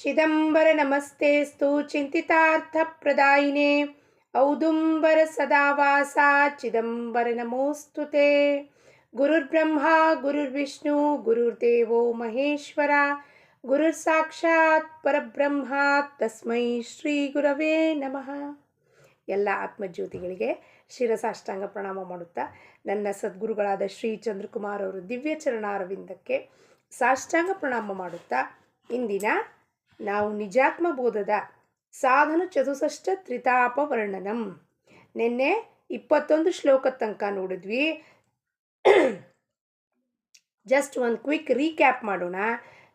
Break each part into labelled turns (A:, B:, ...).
A: ಚಿದಂಬರ ನಮಸ್ತೆಸ್ತು ಚಿಂತಿತಾರ್ಥಪ್ರದಾಯಿನೇ ಔದುಂಬರ ಸದಾವಾಸ ಚಿದಂಬರ ನಮೋಸ್ತುತೆ. ಗುರುರ್ಬ್ರಹ್ಮ ಗುರುರ್ವಿಷ್ಣು ಗುರುರ್ದೇವೋ ಮಹೇಶ್ವರ ಗುರುರ್ ಸಾಕ್ಷಾತ್ ಪರಬ್ರಹ್ಮ ತಸ್ಮೈ ಶ್ರೀ ಗುರವೇ ನಮಃ. ಎಲ್ಲ ಆತ್ಮಜ್ಯೋತಿಗಳಿಗೆ ಶಿರಸಾಷ್ಟಾಂಗ ಪ್ರಣಾಮ ಮಾಡುತ್ತಾ ನನ್ನ ಸದ್ಗುರುಗಳಾದ ಶ್ರೀ ಚಂದ್ರಕುಮಾರ್ ಅವರು ದಿವ್ಯ ಚರಣಾರವಿಂದಕ್ಕೆ ಸಾಷ್ಟಾಂಗ ಪ್ರಣಾಮ ಮಾಡುತ್ತಾ ಇಂದಿನ ನಾವು ನಿಜಾತ್ಮ ಬೋಧದ ಸಾಧನ ಚತುಷ್ಷಷ್ಟ ತ್ರಿತಾಪ ವರ್ಣನಂ ನಿನ್ನೆ 21 ಶ್ಲೋಕ ತನಕ ನೋಡಿದ್ವಿ. ಜಸ್ಟ್ ಒಂದು ಕ್ವಿಕ್ ರೀಕ್ಯಾಪ್ ಮಾಡೋಣ.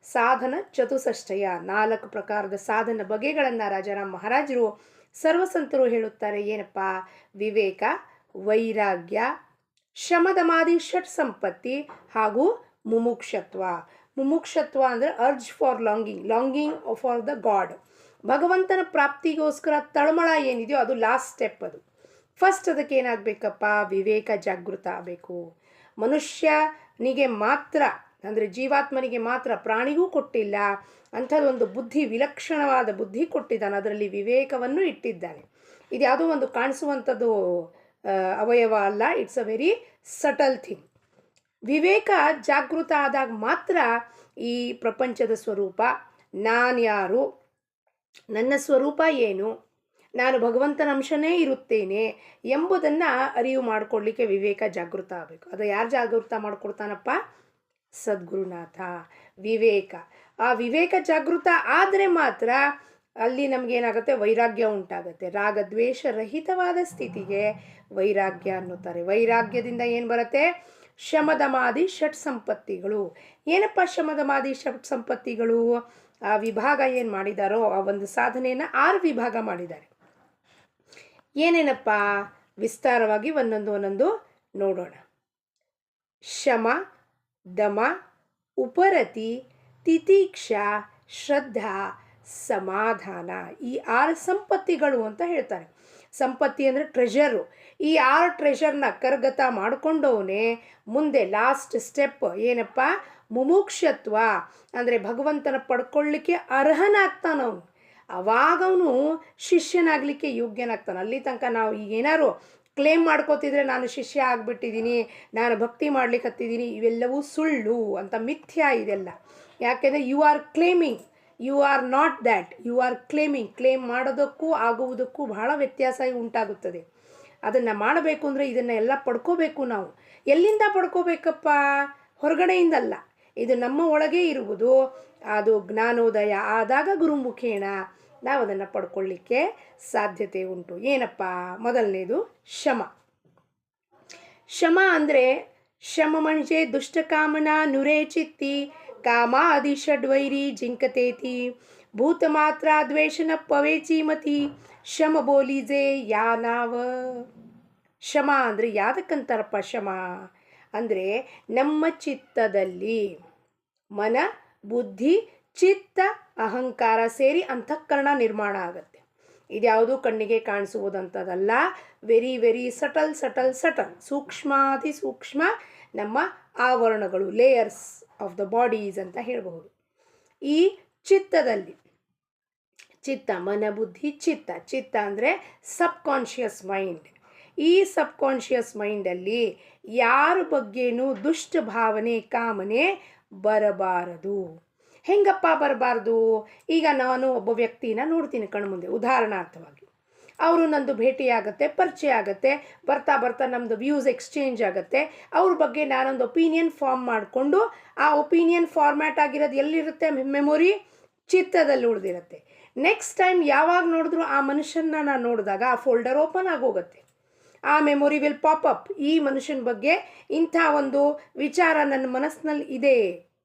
A: ಸಾಧನ ಚತುಷ್ಷಷ್ಟಯ 4 ಪ್ರಕಾರದ ಸಾಧನ ಬಗೆಗಳನ್ನು ರಾಜಾರಾಮ್ ಮಹಾರಾಜರು ಸರ್ವಸಂತರು ಹೇಳುತ್ತಾರೆ. ಏನಪ್ಪ? ವಿವೇಕ, ವೈರಾಗ್ಯ, ಶಮದಮಾದಿ ಷಟ್ ಸಂಪತ್ತಿ ಹಾಗೂ ಮುಮುಕ್ಷತ್ವ. ಮುಮುಕ್ಷತ್ವ ಅಂದರೆ urge for longing for the god. ಭಗವಂತನ ಪ್ರಾಪ್ತಿಗೋಸ್ಕರ ತಳಮಳ ಏನಿದೆಯೋ ಅದು ಲಾಸ್ಟ್ ಸ್ಟೆಪ್. ಅದು ಫಸ್ಟ್ ಅದಕ್ಕೆ ಏನಾಗಬೇಕಪ್ಪ? ವಿವೇಕ ಜಾಗೃತ ಆಗಬೇಕು. ಮನುಷ್ಯನಿಗೆ ಮಾತ್ರ ಅಂದರೆ ಜೀವಾತ್ಮನಿಗೆ ಮಾತ್ರ, ಪ್ರಾಣಿಗೂ ಕೊಟ್ಟಿಲ್ಲ ಅಂಥದ್ದೊಂದು ಬುದ್ಧಿ, ವಿಲಕ್ಷಣವಾದ ಬುದ್ಧಿ ಕೊಟ್ಟಿದ್ದಾನೆ. ಅದರಲ್ಲಿ ವಿವೇಕವನ್ನು ಇಟ್ಟಿದ್ದಾನೆ. ಇದು ಯಾವುದೋ ಒಂದು ಕಾಣಿಸುವಂಥದ್ದು ಅವಯವ ಅಲ್ಲ. It's a very subtle thing. ವಿವೇಕ ಜಾಗೃತ ಆದಾಗ ಮಾತ್ರ ಈ ಪ್ರಪಂಚದ ಸ್ವರೂಪ, ನಾನು ಯಾರು, ನನ್ನ ಸ್ವರೂಪ ಏನು, ನಾನು ಭಗವಂತನ ಅಂಶನೇ ಇರುತ್ತೇನೆ ಎಂಬುದನ್ನು ಅರಿವು ಮಾಡಿಕೊಳ್ಳಿಕ್ಕೆ ವಿವೇಕ ಜಾಗೃತ ಆಗಬೇಕು. ಅದು ಯಾರು ಜಾಗೃತ ಮಾಡಿಕೊಡ್ತಾನಪ್ಪ? ಸದ್ಗುರುನಾಥ. ವಿವೇಕ, ಆ ವಿವೇಕ ಜಾಗೃತ ಆದರೆ ಮಾತ್ರ ಅಲ್ಲಿ ನಮಗೇನಾಗುತ್ತೆ? ವೈರಾಗ್ಯ ಉಂಟಾಗುತ್ತೆ. ರಾಗದ್ವೇಷ ರಹಿತವಾದ ಸ್ಥಿತಿಗೆ ವೈರಾಗ್ಯ ಅನ್ನುತ್ತಾರೆ. ವೈರಾಗ್ಯದಿಂದ ಏನು ಬರುತ್ತೆ? ಶಮದಮಾದಿ ಷಟ್ ಸಂಪತ್ತಿಗಳು. ಏನಪ್ಪ ಶಮದಮಾದಿ ಷಟ್ ಸಂಪತ್ತಿಗಳು? ಆ ವಿಭಾಗ ಏನು ಮಾಡಿದಾರೋ ಆ ಒಂದು ಸಾಧನೆಯನ್ನು 6 ವಿಭಾಗ ಮಾಡಿದ್ದಾರೆ. ಏನೇನಪ್ಪ? ವಿಸ್ತಾರವಾಗಿ ಒಂದೊಂದು ನೋಡೋಣ. ಶಮ, ದಮ, ಉಪರತಿ, ತಿತೀಕ್ಷಾ, ಶ್ರದ್ಧಾ, ಸಮಾಧಾನ. ಈ 6 ಸಂಪತ್ತಿಗಳು ಅಂತ ಹೇಳ್ತಾರೆ. ಸಂಪತ್ತಿ ಅಂದರೆ ಟ್ರೆಷರು. ಈ 6 ಟ್ರೆಷರ್ನ ಕರಗತ ಮಾಡಿಕೊಂಡವನೇ ಮುಂದೆ ಲಾಸ್ಟ್ ಸ್ಟೆಪ್ ಏನಪ್ಪ? ಮುಮುಕ್ಷತ್ವ ಅಂದರೆ ಭಗವಂತನ ಪಡ್ಕೊಳ್ಳಿಕ್ಕೆ ಅರ್ಹನಾಗ್ತಾನವನು. ಅವಾಗ ಅವನು ಶಿಷ್ಯನಾಗಲಿಕ್ಕೆ ಯೋಗ್ಯನಾಗ್ತಾನೆ. ಅಲ್ಲಿ ತನಕ ನಾವು ಈಗೇನಾರು ಕ್ಲೇಮ್ ಮಾಡ್ಕೋತಿದ್ರೆ ನಾನು ಶಿಷ್ಯ ಆಗಿಬಿಟ್ಟಿದ್ದೀನಿ, ನಾನು ಭಕ್ತಿ ಮಾಡ್ಲಿಕ್ಕೆ ಹತ್ತಿದ್ದೀನಿ, ಇವೆಲ್ಲವೂ ಸುಳ್ಳು ಅಂತ, ಮಿಥ್ಯಾ ಇದೆಲ್ಲ. ಯಾಕೆಂದರೆ you are claiming, you are not that, you are claiming. Claim ಮಾಡೋದಕ್ಕೂ ಆಗುವುದಕ್ಕೂ ಬಹಳ ವ್ಯತ್ಯಾಸ ಉಂಟಾಗುತ್ತದೆ. ಅದನ್ನು ಮಾಡಬೇಕು ಅಂದರೆ ಇದನ್ನು ಎಲ್ಲ ಪಡ್ಕೋಬೇಕು. ನಾವು ಎಲ್ಲಿಂದ ಪಡ್ಕೋಬೇಕಪ್ಪ? ಹೊರಗಡೆಯಿಂದಲ್ಲ, ಇದು ನಮ್ಮ ಒಳಗೆ ಇರುವುದು. ಅದು ಜ್ಞಾನೋದಯ ಆದಾಗ ಗುರುಮುಖೇಣ ನಾವು ಅದನ್ನು ಪಡ್ಕೊಳ್ಳಿಕ್ಕೆ ಸಾಧ್ಯತೆ ಉಂಟು. ಏನಪ್ಪ? ಮೊದಲನೇದು ಶಮ. ಶಮ ಅಂದರೆ ಶಮ ಮಣಿಜೆ ದುಷ್ಟಕಾಮನ ನುರೇ ಚಿತ್ತಿ ಕಾಮಾದಿ ಷಡ್ವೈರಿ ಜಿಂಕತೇತಿ ಭೂತ ಮಾತ್ರ ದ್ವೇಷನ ಪವೇಚಿ ಮತಿ ಶಮ ಬೋಲಿಜೆ ಯಾನಾವ. ಶಮ ಅಂದರೆ ಯಾದಕ್ಕಂತಾರಪ್ಪ? ಶಮ ಅಂದರೆ ನಮ್ಮ ಚಿತ್ತದಲ್ಲಿ ಮನ, ಬುದ್ಧಿ, ಚಿತ್ತ, ಅಹಂಕಾರ ಸೇರಿ ಅಂತಃಕರಣ ನಿರ್ಮಾಣ ಆಗುತ್ತೆ. ಇದ್ಯಾವುದು ಕಣ್ಣಿಗೆ ಕಾಣಿಸುವುದಂಥದ್ದಲ್ಲ. Very very subtle subtle subtle, ಸೂಕ್ಷ್ಮಾತಿ ಸೂಕ್ಷ್ಮ ನಮ್ಮ ಆವರಣಗಳು, ಲೇಯರ್ಸ್ ಆಫ್ ದ ಬಾಡೀಸ್ ಅಂತ ಹೇಳಬಹುದು. ಈ ಚಿತ್ತದಲ್ಲಿ ಚಿತ್ತ, ಮನ, ಬುದ್ಧಿ, ಚಿತ್ತ. ಚಿತ್ತ ಅಂದರೆ ಸಬ್ಕಾನ್ಷಿಯಸ್ ಮೈಂಡ್. ಈ ಸಬ್ಕಾನ್ಷಿಯಸ್ ಮೈಂಡಲ್ಲಿ ಯಾರ ಬಗ್ಗೆನೂ ದುಷ್ಟ ಭಾವನೆ, ಕಾಮನೆ ಬರಬಾರದು. ಹೆಂಗಪ್ಪ ಬರಬಾರ್ದು? ಈಗ ನಾನು ಒಬ್ಬ ವ್ಯಕ್ತಿನ ನೋಡ್ತೀನಿ ಕಣ್ಮುಂದೆ, ಉದಾಹರಣಾರ್ಥವಾಗಿ. ಅವರು ನಂದು ಭೇಟಿಯಾಗತ್ತೆ, ಪರಿಚಯ ಆಗುತ್ತೆ, ಬರ್ತಾ ಬರ್ತಾ ನಮ್ಮದು ವ್ಯೂಸ್ ಎಕ್ಸ್ಚೇಂಜ್ ಆಗುತ್ತೆ. ಅವ್ರ ಬಗ್ಗೆ ನಾನೊಂದು ಒಪಿನಿಯನ್ ಫಾರ್ಮ್ ಮಾಡಿಕೊಂಡು, ಆ ಒಪಿನಿಯನ್ ಫಾರ್ಮ್ಯಾಟ್ ಆಗಿರೋದು ಎಲ್ಲಿರುತ್ತೆ? ಮೆಮೊರಿ, ಚಿತ್ತದಲ್ಲಿ ಉಳಿದಿರುತ್ತೆ. ನೆಕ್ಸ್ಟ್ ಟೈಮ್ ಯಾವಾಗ ನೋಡಿದ್ರು ಆ ಮನುಷ್ಯನ ನಾನು ನೋಡಿದಾಗ ಆ ಫೋಲ್ಡರ್ ಓಪನ್ ಆಗೋಗುತ್ತೆ. ಆ ಮೆಮೊರಿ ವಿಲ್ ಪಾಪ್ ಅಪ್. ಈ ಮನುಷ್ಯನ ಬಗ್ಗೆ ಇಂಥ ಒಂದು ವಿಚಾರ ನನ್ನ ಮನಸ್ಸಿನಲ್ಲಿ ಇದೆ.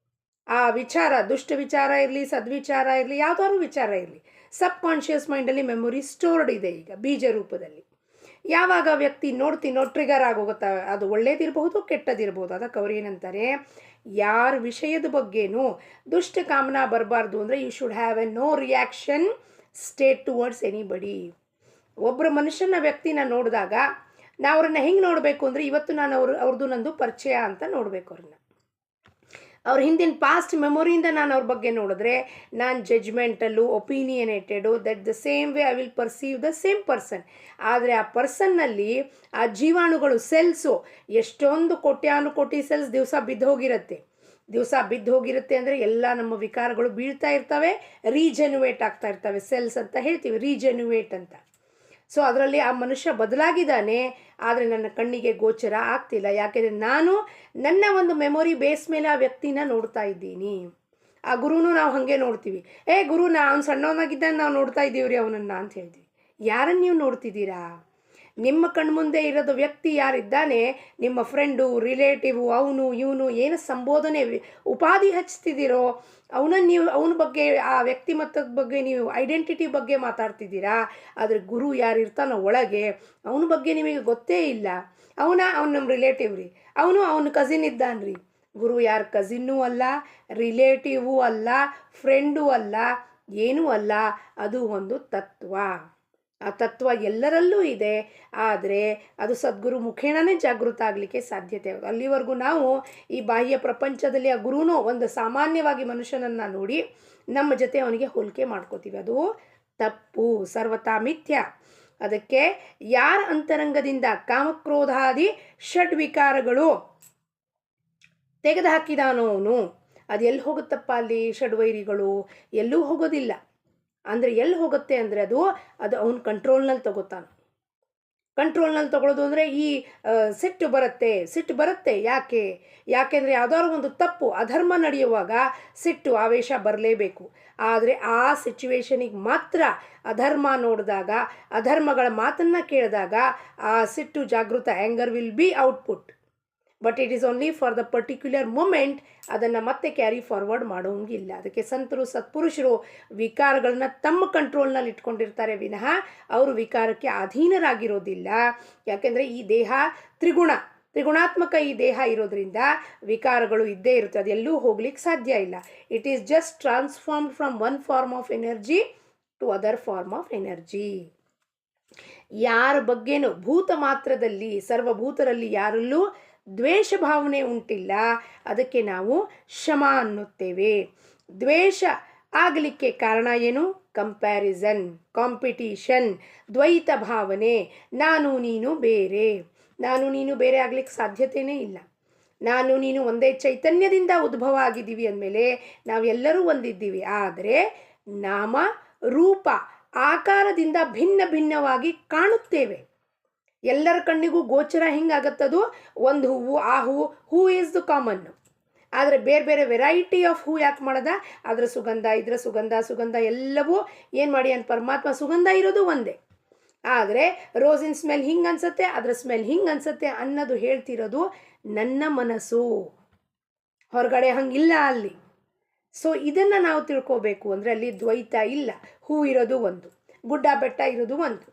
A: ಆ ವಿಚಾರ, ದುಷ್ಟ ವಿಚಾರ ಇರಲಿ, ಸದ್ವಿಚಾರ ಇರಲಿ, ಯಾವುದಾದ್ರು ವಿಚಾರ ಇರಲಿ, ಸಬ್ಕಾನ್ಷಿಯಸ್ ಮೈಂಡಲ್ಲಿ ಮೆಮೊರಿ ಸ್ಟೋರ್ಡ್ ಇದೆ ಈಗ ಬೀಜ ರೂಪದಲ್ಲಿ. ಯಾವಾಗ ವ್ಯಕ್ತಿ ನೋಡ್ತೀನೋ ಟ್ರಿಗರ್ ಆಗೋಗುತ್ತೆ. ಅದು ಒಳ್ಳೇದಿರಬಹುದು, ಕೆಟ್ಟದಿರಬಹುದು. ಅದಕ್ಕೆ ಅವ್ರು ಏನಂತಾರೆ? ಯಾರ ವಿಷಯದ ಬಗ್ಗೆನೂ ದುಷ್ಟ ಕಾಮನ ಬರಬಾರ್ದು ಅಂದರೆ you should have a no reaction state towards anybody. ಒಬ್ಬರ ಮನುಷ್ಯನ ವ್ಯಕ್ತಿನ ನೋಡಿದಾಗ ನಾವು ಅವ್ರನ್ನ ಹೆಂಗೆ ನೋಡಬೇಕು ಅಂದರೆ, ಇವತ್ತು ನಾನು ಅವ್ರದ್ದು ನಂದು ಪರಿಚಯ ಅಂತ ನೋಡಬೇಕು ಅವ್ರನ್ನ. ಅವ್ರ ಹಿಂದಿನ ಪಾಸ್ಟ್ ಮೆಮೊರಿಯಿಂದ ನಾನು ಅವ್ರ ಬಗ್ಗೆ ನೋಡಿದ್ರೆ ನಾನು judgmental opinionated that the same way I will perceive the same person. ಆದರೆ ಆ ಪರ್ಸನ್ನಲ್ಲಿ ಆ ಜೀವಾಣುಗಳು ಸೆಲ್ಸು ಎಷ್ಟೊಂದು ಕೋಟ್ಯಾನುಕೋಟಿ ಸೆಲ್ಸ್ ದಿವಸ ಬಿದ್ದು ಹೋಗಿರುತ್ತೆ ಅಂದರೆ ಎಲ್ಲ ನಮ್ಮ ವಿಕಾರಗಳು ಬೀಳ್ತಾ ಇರ್ತವೆ, ರೀಜೆನ್ಯುವೇಟ್ ಆಗ್ತಾ ಇರ್ತವೆ. ಸೆಲ್ಸ್ ಅಂತ ಹೇಳ್ತೀವಿ, ರೀಜೆನ್ಯುವೇಟ್ ಅಂತ. ಸೊ ಅದರಲ್ಲಿ ಆ ಮನುಷ್ಯ ಬದಲಾಗಿದ್ದಾನೆ, ಆದರೆ ನನ್ನ ಕಣ್ಣಿಗೆ ಗೋಚರ ಆಗ್ತಿಲ್ಲ. ಯಾಕೆಂದರೆ ನಾನು ನನ್ನ ಒಂದು ಮೆಮೊರಿ ಬೇಸ್ ಮೇಲೆ ಆ ವ್ಯಕ್ತಿನ ನೋಡ್ತಾ ಇದ್ದೀನಿ. ಆ ಗುರುನು ನಾವು ಹಾಗೆ ನೋಡ್ತೀವಿ. ಗುರು ಅವ್ನು ಸಣ್ಣವನಾಗಿದ್ದಾನೆ, ನಾವು ನೋಡ್ತಾ ಇದ್ದೀವಿ ರೀ ಅವನನ್ನು ಅಂತ ಹೇಳ್ತೀವಿ. ಯಾರನ್ನು ನೀವು ನೋಡ್ತಿದ್ದೀರಾ? ನಿಮ್ಮ ಕಣ್ಮುಂದೆ ಇರೋದು ವ್ಯಕ್ತಿ ಯಾರಿದ್ದಾನೆ, ನಿಮ್ಮ ಫ್ರೆಂಡು, ರಿಲೇಟಿವು, ಅವನು ಇವನು ಏನು ಸಂಬೋಧನೆ ಉಪಾಧಿ ಹಚ್ತಿದ್ದೀರೋ ಅವನ ಬಗ್ಗೆ, ಆ ವ್ಯಕ್ತಿಮತ್ತದ ಬಗ್ಗೆ, ನೀವು ಐಡೆಂಟಿಟಿ ಬಗ್ಗೆ ಮಾತಾಡ್ತಿದ್ದೀರಾ. ಆದರೆ ಗುರು ಯಾರಿರ್ತಾನೋ ಒಳಗೆ ಅವನ ಬಗ್ಗೆ ನಿಮಗೆ ಗೊತ್ತೇ ಇಲ್ಲ. ಅವನು ನಮ್ಮ ರಿಲೇಟಿವ್ ರೀ, ಅವನ ಕಸಿನ್ ಇದ್ದಾನ್ರಿ. ಗುರು ಯಾರು ಕಸಿನ್ನೂ ಅಲ್ಲ, ರಿಲೇಟಿವೂ ಅಲ್ಲ, ಫ್ರೆಂಡೂ ಅಲ್ಲ, ಏನೂ ಅಲ್ಲ. ಅದು ಒಂದು ತತ್ವ. ಆ ತತ್ವ ಎಲ್ಲರಲ್ಲೂ ಇದೆ, ಆದರೆ ಅದು ಸದ್ಗುರು ಮುಖೇಣನೇ ಜಾಗೃತ ಆಗಲಿಕ್ಕೆ ಸಾಧ್ಯತೆ. ಅಲ್ಲಿವರೆಗೂ ನಾವು ಈ ಬಾಹ್ಯ ಪ್ರಪಂಚದಲ್ಲಿ ಆ ಗುರುನೂ ಒಂದು ಸಾಮಾನ್ಯವಾಗಿ ಮನುಷ್ಯನನ್ನು ನೋಡಿ ನಮ್ಮ ಜೊತೆ ಅವನಿಗೆ ಹೋಲಿಕೆ ಮಾಡ್ಕೋತೀವಿ. ಅದು ತಪ್ಪು, ಸರ್ವತಾ ಮಿಥ್ಯ. ಅದಕ್ಕೆ ಯಾರ ಅಂತರಂಗದಿಂದ ಕಾಮಕ್ರೋಧಾದಿ ಷಡ್ವಿಕಾರಗಳು ತೆಗೆದುಹಾಕಿದಾನೋ ಅವನು, ಅದು ಎಲ್ಲಿ ಹೋಗುತ್ತಪ್ಪ ಅಲ್ಲಿ ಷಡ್ವೈರಿಗಳು? ಎಲ್ಲೂ ಹೋಗೋದಿಲ್ಲ. ಅಂದರೆ ಎಲ್ಲಿ ಹೋಗುತ್ತೆ ಅಂದರೆ ಅದು ಅವನ ಕಂಟ್ರೋಲ್ನಲ್ಲಿ ತಗೋತಾನೆ. ಕಂಟ್ರೋಲ್ನಲ್ಲಿ ತಗೊಳ್ಳೋದು ಅಂದರೆ ಈ ಸಿಟ್ಟು ಬರುತ್ತೆ. ಯಾಕೆಂದರೆ ಯಾವುದಾದ್ರು ಒಂದು ತಪ್ಪು ಅಧರ್ಮ ನಡೆಯುವಾಗ ಸಿಟ್ಟು ಆವೇಶ ಬರಲೇಬೇಕು. ಆದರೆ ಆ ಸಿಚುವೇಶನಿಗೆ ಮಾತ್ರ ಅಧರ್ಮ ನೋಡಿದಾಗ, ಅಧರ್ಮಗಳ ಮಾತನ್ನು ಕೇಳಿದಾಗ ಆ ಸಿಟ್ಟು ಜಾಗೃತ, anger will be output. But it is only for the particular moment. ಅದನ್ನು ಮತ್ತೆ ಕ್ಯಾರಿ ಫಾರ್ವರ್ಡ್ ಮಾಡೋಂಗಿಲ್ಲ. ಅದಕ್ಕೆ ಸಂತರು, ಸತ್ಪುರುಷರು ವಿಕಾರಗಳನ್ನ ತಮ್ಮ ಕಂಟ್ರೋಲ್ನಲ್ಲಿ ಇಟ್ಕೊಂಡಿರ್ತಾರೆ ವಿನಃ ಅವರು ವಿಕಾರಕ್ಕೆ ಅಧೀನರಾಗಿರೋದಿಲ್ಲ. ಯಾಕೆಂದರೆ ಈ ದೇಹ ತ್ರಿಗುಣಾತ್ಮಕ ಈ ದೇಹ ಇರೋದ್ರಿಂದ ವಿಕಾರಗಳು ಇದ್ದೇ ಇರುತ್ತೆ. ಅದೆಲ್ಲೂ ಹೋಗ್ಲಿಕ್ಕೆ ಸಾಧ್ಯ ಇಲ್ಲ. It is just transformed from one form of energy to other form of energy. ಯಾರ ಬಗ್ಗೆನೂ ಭೂತ ಮಾತ್ರದಲ್ಲಿ, ಸರ್ವಭೂತರಲ್ಲಿ ಯಾರಲ್ಲೂ ದ್ವೇಷ ಭಾವನೆ ಉಂಟಿಲ್ಲ. ಅದಕ್ಕೆ ನಾವು ಶಮ ಅನ್ನುತ್ತೇವೆ. ದ್ವೇಷ ಆಗಲಿಕ್ಕೆ ಕಾರಣ ಏನು? ಕಂಪ್ಯಾರಿಸನ್, ಕಾಂಪಿಟೀಷನ್, ದ್ವೈತ ಭಾವನೆ. ನಾನು ನೀನು ಬೇರೆ ಆಗಲಿಕ್ಕೆ ಸಾಧ್ಯತೆಯೇ ಇಲ್ಲ. ನಾನು ನೀನು ಒಂದೇ ಚೈತನ್ಯದಿಂದ ಉದ್ಭವ ಆಗಿದ್ದೀವಿ ಅಂದಮೇಲೆ ನಾವೆಲ್ಲರೂ ಒಂದಿದ್ದೀವಿ. ಆದರೆ ನಾಮ, ರೂಪ, ಆಕಾರದಿಂದ ಭಿನ್ನವಾಗಿ ಕಾಣುತ್ತೇವೆ. ಎಲ್ಲರ ಕಣ್ಣಿಗೂ ಗೋಚರ ಹಿಂಗಾಗತ್ತದು. ಒಂದು ಹೂವು, ಆ ಹೂ ಈಸ್ ದ ಕಾಮನ್ನು. ಆದರೆ ಬೇರೆ ವೆರೈಟಿ ಆಫ್ ಹೂ ಯಾಕೆ ಮಾಡದ? ಅದರ ಸುಗಂಧ, ಇದರ ಸುಗಂಧ ಎಲ್ಲವೂ ಏನು ಮಾಡಿ ಅಂತ ಪರಮಾತ್ಮ ಸುಗಂಧ ಇರೋದು ಒಂದೇ. ಆದರೆ ರೋಸಿನ ಸ್ಮೆಲ್ ಹಿಂಗೆ ಅನ್ಸುತ್ತೆ, ಅದರ ಸ್ಮೆಲ್ ಹಿಂಗೆ ಅನ್ಸುತ್ತೆ ಅನ್ನೋದು ಹೇಳ್ತಿರೋದು ನನ್ನ ಮನಸ್ಸು, ಹೊರಗಡೆ ಹಂಗಿಲ್ಲ ಅಲ್ಲಿ. ಸೊ ಇದನ್ನು ನಾವು ತಿಳ್ಕೋಬೇಕು ಅಂದರೆ ಅಲ್ಲಿ ದ್ವೈತ ಇಲ್ಲ. ಹೂ ಇರೋದು ಒಂದು, ಗುಡ್ಡ ಬೆಟ್ಟ ಇರೋದು ಒಂದು.